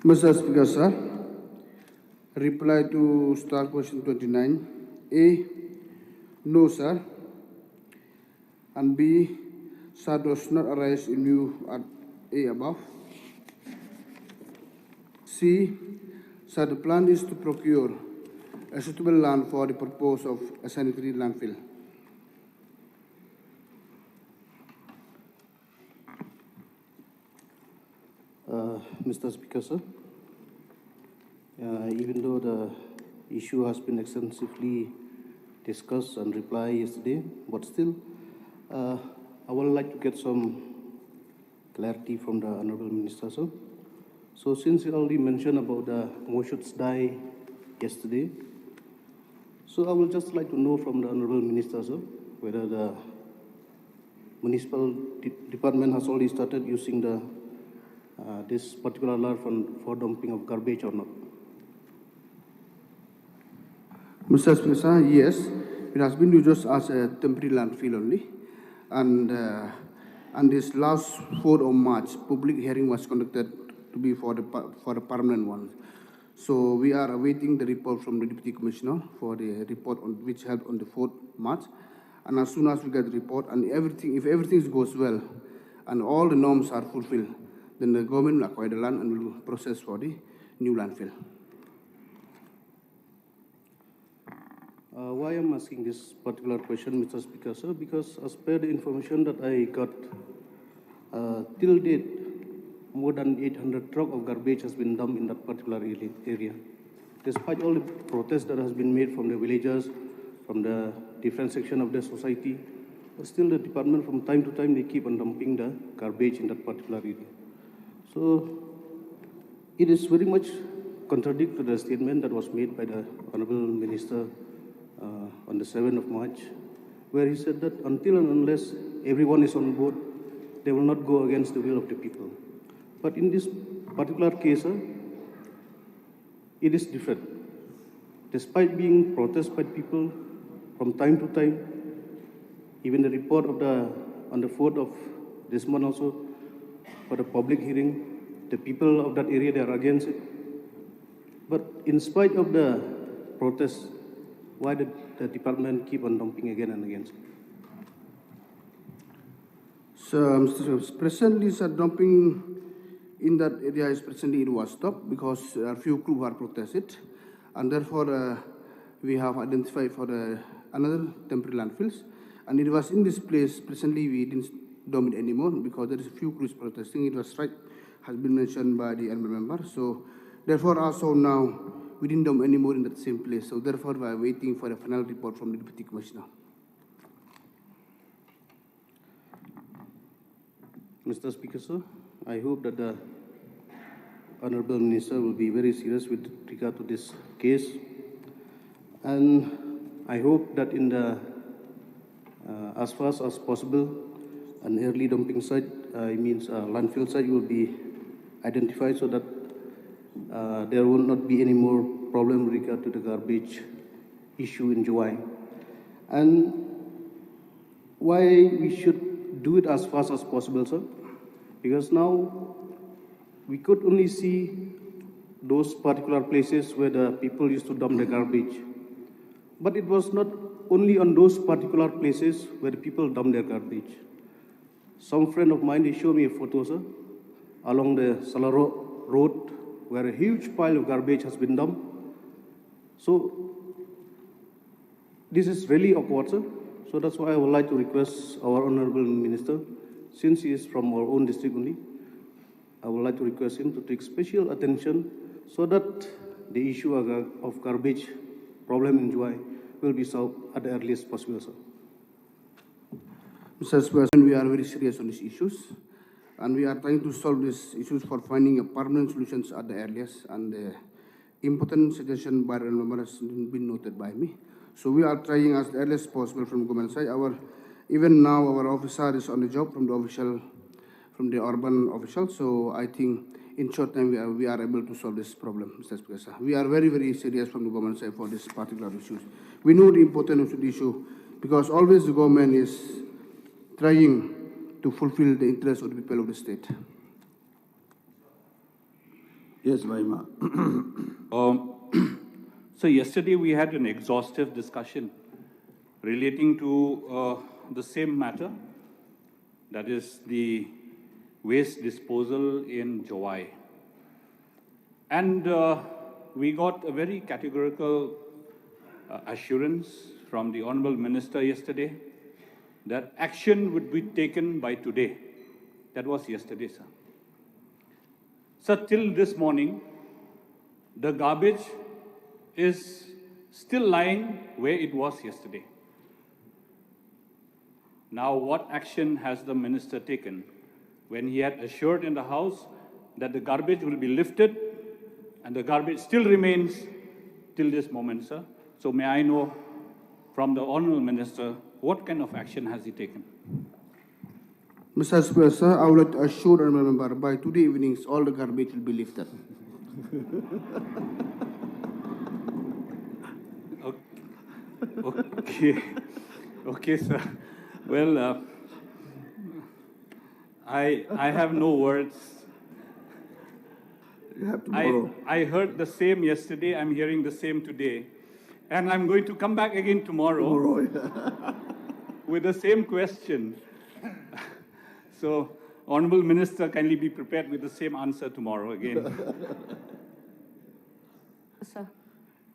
Mr. Speaker, sir, reply to star question 29. A, no, sir. And B, sir does not arise in view at A above. C, sir, the plan is to procure a suitable land for the purpose of a sanitary landfill. Mr. Speaker, sir, even though the issue has been extensively discussed and replied yesterday, but still, I would like to get some clarity from the Honorable Minister, sir. So since you already mentioned about the motions die yesterday, so I would just like to know from the Honorable Minister, sir, whether the municipal department has already started using the this particular law for dumping of garbage or not. Mr. Speaker, yes, it has been used as a temporary landfill only. And this last 4th of March, public hearing was conducted to be for a permanent one. So we are awaiting the report from the Deputy Commissioner for the report on which held on the 4th March. And as soon as we get the report and if everything goes well and all the norms are fulfilled, then the government will acquire the land and will process for the new landfill. Why I'm asking this particular question, Mr. Speaker, sir, because as per the information that I got, till date, more than 800 trucks of garbage has been dumped in that particular area. Despite all the protests that has been made from the villagers, from the different section of the society, but still the department from time to time, they keep on dumping the garbage in that particular area. So it is very much contradict to the statement that was made by the Honorable Minister on the 7th of March, where he said that until and unless everyone is on board, they will not go against the will of the people. But in this particular case, it is different. Despite being protested by people from time to time, even the report of on the 4th of this month also, for the public hearing, the people of that area, they are against it. But in spite of the protests, why did the department keep on dumping again and again? So, presently, sir, dumping in that area is presently it was stopped because a few crew are protested, and therefore we have identified for another temporary landfills. And it was in this place presently we didn't dump it anymore because there is a few crews protesting. It was right, has been mentioned by the honorable member. So therefore also now we didn't dump anymore in that same place. So therefore we are waiting for a final report from the Deputy Commissioner. Mr. Speaker, sir, I hope that the Honorable Minister will be very serious with regard to this case. And I hope that in the as fast as possible, an early dumping site, landfill site will be identified so that there will not be any more problem with regard to the garbage issue in Jowai. And why we should do it as fast as possible, sir? Because now we could only see those particular places where the people used to dump the garbage. But it was not only on those particular places where the people dump their garbage. Some friend of mine, they showed me a photo, sir, along the Syllad road, where a huge pile of garbage has been dumped. So this is really awkward, sir. So that's why I would like to request our Honorable Minister, since he is from our own district only, I would like to request him to take special attention so that the issue of garbage problem in Jowai will be solved at the earliest possible, sir. Mr. President, we are very serious on these issues, and we are trying to solve these issues for finding a permanent solutions at the earliest, and the important suggestion by the member has been noted by me. So we are trying as early as possible from government side. Even now our officer is on the job from the urban official. So I think in short time we are able to solve this problem, Mr. Speaker. We are very, very serious from the government side for this particular issues. We know the importance of the issue because always the government is trying to fulfill the interests of the people of the state. Yes, Mahima. So yesterday we had an exhaustive discussion relating to the same matter, that is the waste disposal in Jowai. And we got a very categorical assurance from the Honorable Minister yesterday that action would be taken by today. That was yesterday, sir. So till this morning, the garbage is still lying where it was yesterday. Now, what action has the minister taken when he had assured in the House that the garbage will be lifted and the garbage still remains till this moment, sir? So may I know from the Honourable Minister, what kind of action has he taken? Mr. Speaker, sir, I would like to assure and remember by today evenings all the garbage will be lifted. Okay, okay, sir. Well, I have no words. You have tomorrow. I heard the same yesterday, I'm hearing the same today. And I'm going to come back again tomorrow with the same question. So, Honorable Minister, kindly be prepared with the same answer tomorrow again. Sir.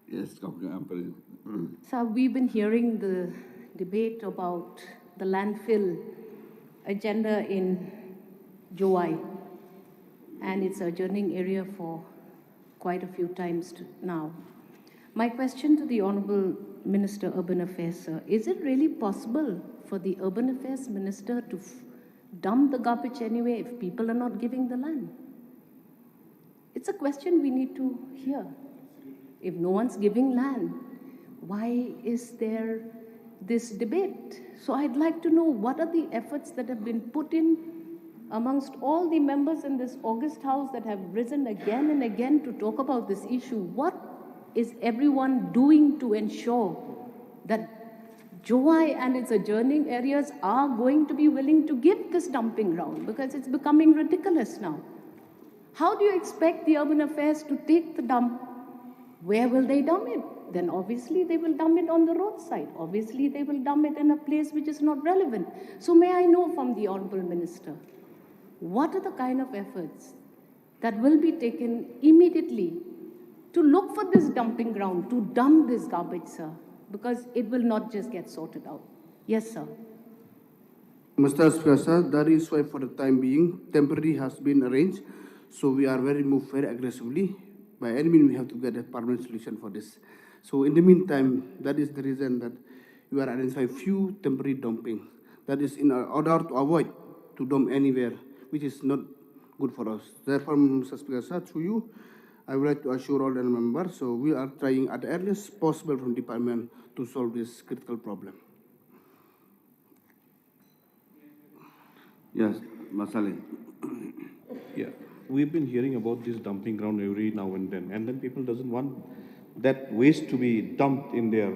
Yes, President. Sir, we've been hearing the debate about the landfill agenda in Jowai, and it's a adjourning area for quite a few times now. My question to the Honourable Minister Urban Affairs, sir, is it really possible for the Urban Affairs Minister to dump the garbage anyway if people are not giving the land? It's a question we need to hear. If no one's giving land, why is there this debate? So I'd like to know what are the efforts that have been put in amongst all the members in this August House that have risen again and again to talk about this issue. What is everyone doing to ensure that Jowai and its adjoining areas are going to be willing to give this dumping ground? Because it's becoming ridiculous now. How do you expect the Urban Affairs to take the dump? Where will they dump it? Then obviously they will dump it on the roadside. Obviously they will dump it in a place which is not relevant. So may I know from the Honourable Minister, what are the kind of efforts that will be taken immediately to look for this dumping ground, to dump this garbage, sir? Because it will not just get sorted out. Yes, sir. Mr. Speaker, sir, that is why for the time being, temporary has been arranged. So we are moved very aggressively. By any means, we have to get a permanent solution for this. So in the meantime, that is the reason that we are identifying few temporary dumping. That is in order to avoid to dump anywhere, which is not good for us. Therefore, Mr. Speaker, sir, to you, I would like to assure all the members, so we are trying at the earliest possible from department to solve this critical problem. Yes, Masali. Yeah, we've been hearing about this dumping ground every now and then people doesn't want that waste to be dumped in there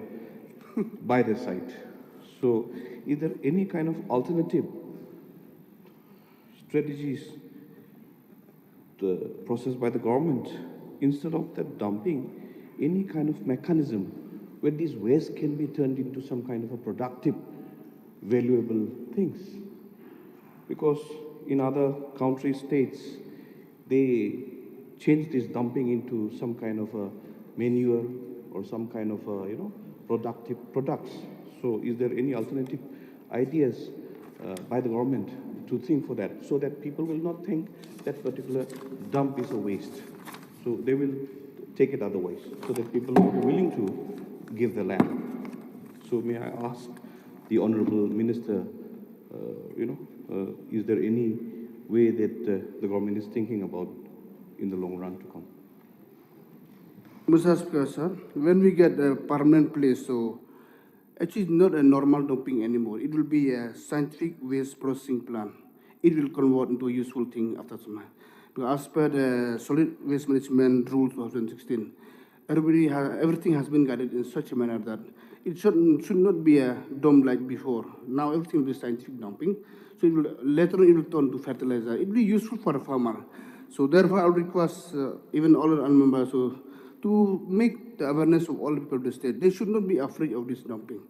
by the site. So, is there any kind of alternative strategies processed by the government instead of that dumping? Any kind of mechanism where this waste can be turned into some kind of a productive, valuable things? Because in other country states, they change this dumping into some kind of a manure or some kind of a, productive products. So is there any alternative ideas by the government to think for that, so that people will not think that particular dump is a waste? So they will take it otherwise, so that people will be willing to give the land. So may I ask the Honourable Minister, is there any way that the government is thinking about in the long run to come? Mr. Speaker, sir, when we get a permanent place, so actually it's not a normal dumping anymore. It will be a scientific waste processing plant. It will convert into a useful thing after some time. Because as per the Solid Waste Management Rule 2016, everything has been guided in such a manner that it should not be a dump like before. Now everything will be scientific dumping. So later on it will turn to fertilizer. It will be useful for a farmer. So therefore, I would request even all the members to make the awareness of all the people of the state. They should not be afraid of this dumping.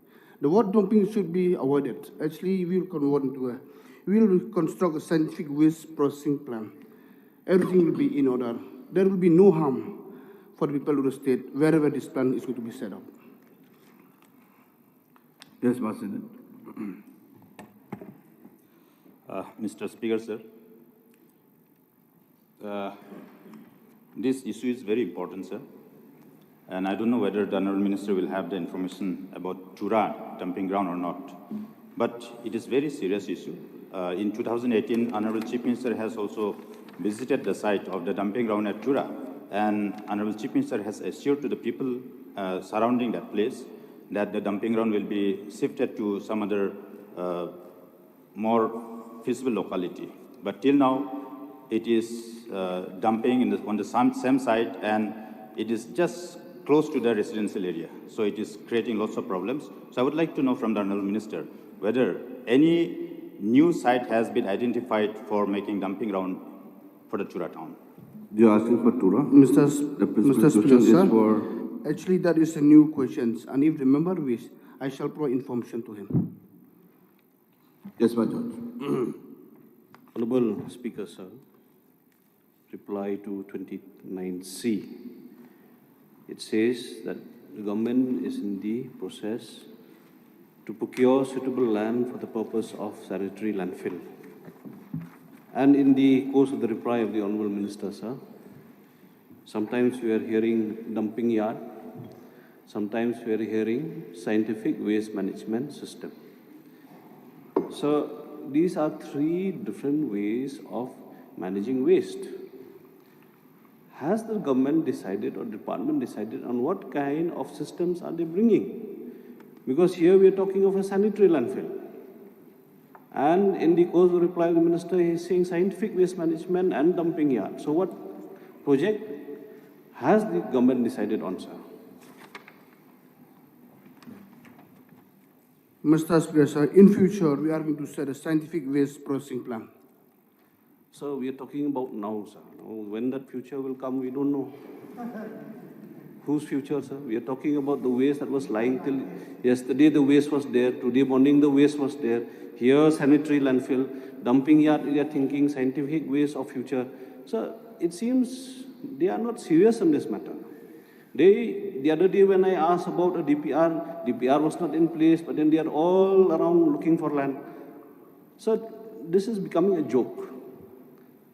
The word dumping should be avoided. Actually, we will construct a scientific waste processing plan. Everything will be in order. There will be no harm for the people of the state wherever this plan is going to be set up. Yes, President. Mr. Speaker, sir, this issue is very important, sir. And I don't know whether the Honourable Minister will have the information about Chura dumping ground or not. But it is a very serious issue. In 2018, Honourable Chief Minister has also visited the site of the dumping ground at Chura. And Honourable Chief Minister has assured to the people surrounding that place that the dumping ground will be shifted to some other more feasible locality. But till now, it is dumping on the same site, and it is just close to the residential area. So it is creating lots of problems. So I would like to know from the Honourable Minister whether any new site has been identified for making dumping ground for the Chura town. You are asking for Tura? Mr. The principal Mr. Speaker, question is sir, for... actually that is a new question, and if the member wish, I shall provide information to him. Yes, my George. Honorable Speaker, sir, reply to 29C. It says that the government is in the process to procure suitable land for the purpose of sanitary landfill. And in the course of the reply of the Honorable Minister, sir, sometimes we are hearing dumping yard, sometimes we are hearing scientific waste management system. So these are three different ways of managing waste. Has the government decided or department decided on what kind of systems are they bringing? Because here we are talking of a sanitary landfill. And in the course of the reply of the minister, he is saying scientific waste management and dumping yard. So what project has the government decided on, sir? Mr. Speaker, sir, in future, we are going to set a scientific waste processing plan. So we are talking about now, sir. When that future will come, we don't know. Whose future, sir? We are talking about the waste that was lying till yesterday, the waste was there. Today morning, the waste was there. Here, sanitary landfill, dumping yard, we are thinking scientific waste of future. So it seems they are not serious on this matter. The other day when I asked about a DPR was not in place, but then they are all around looking for land. So this is becoming a joke.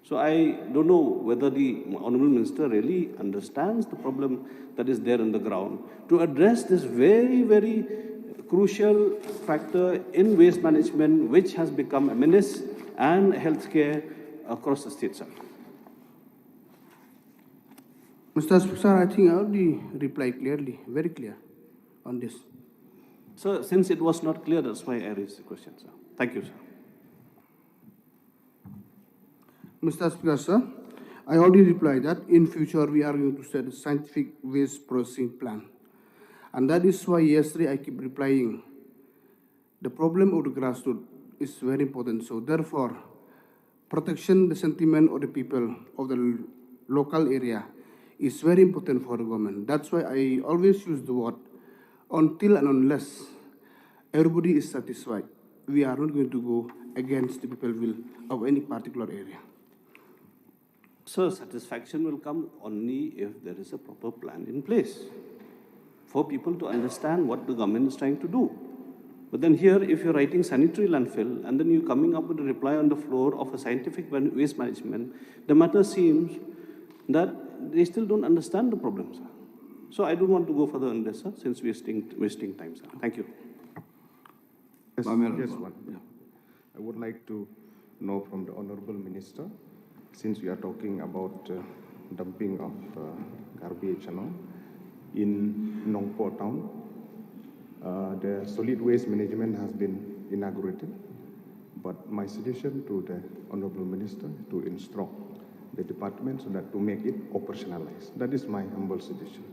So I don't know whether the Honourable Minister really understands the problem that is there on the ground to address this very, very crucial factor in waste management, which has become a menace and healthcare across the state, sir. Mr. Speaker, I think I already replied clearly, very clear on this. So since it was not clear, that's why I raised the question, sir. Thank you, sir. Mr. Speaker, sir, I already replied that in future we are going to set a scientific waste processing plan. And that is why yesterday I keep replying. The problem of the grassroots is very important. So therefore, protection the sentiment of the people of the local area is very important for the government. That's why I always use the word until and unless everybody is satisfied, we are not going to go against the people will of any particular area. So satisfaction will come only if there is a proper plan in place for people to understand what the government is trying to do. But then here, if you're writing sanitary landfill and then you're coming up with a reply on the floor of a scientific waste management, the matter seems that they still don't understand the problem, sir. So I don't want to go further on this, sir, since we're wasting time, sir. Thank you. Yes, one. Yeah. I would like to know from the Honourable Minister, since we are talking about dumping of garbage in Nongpo town, the solid waste management has been inaugurated, but my suggestion to the Honourable Minister to instruct the department so that to make it operationalized. That is my humble suggestion.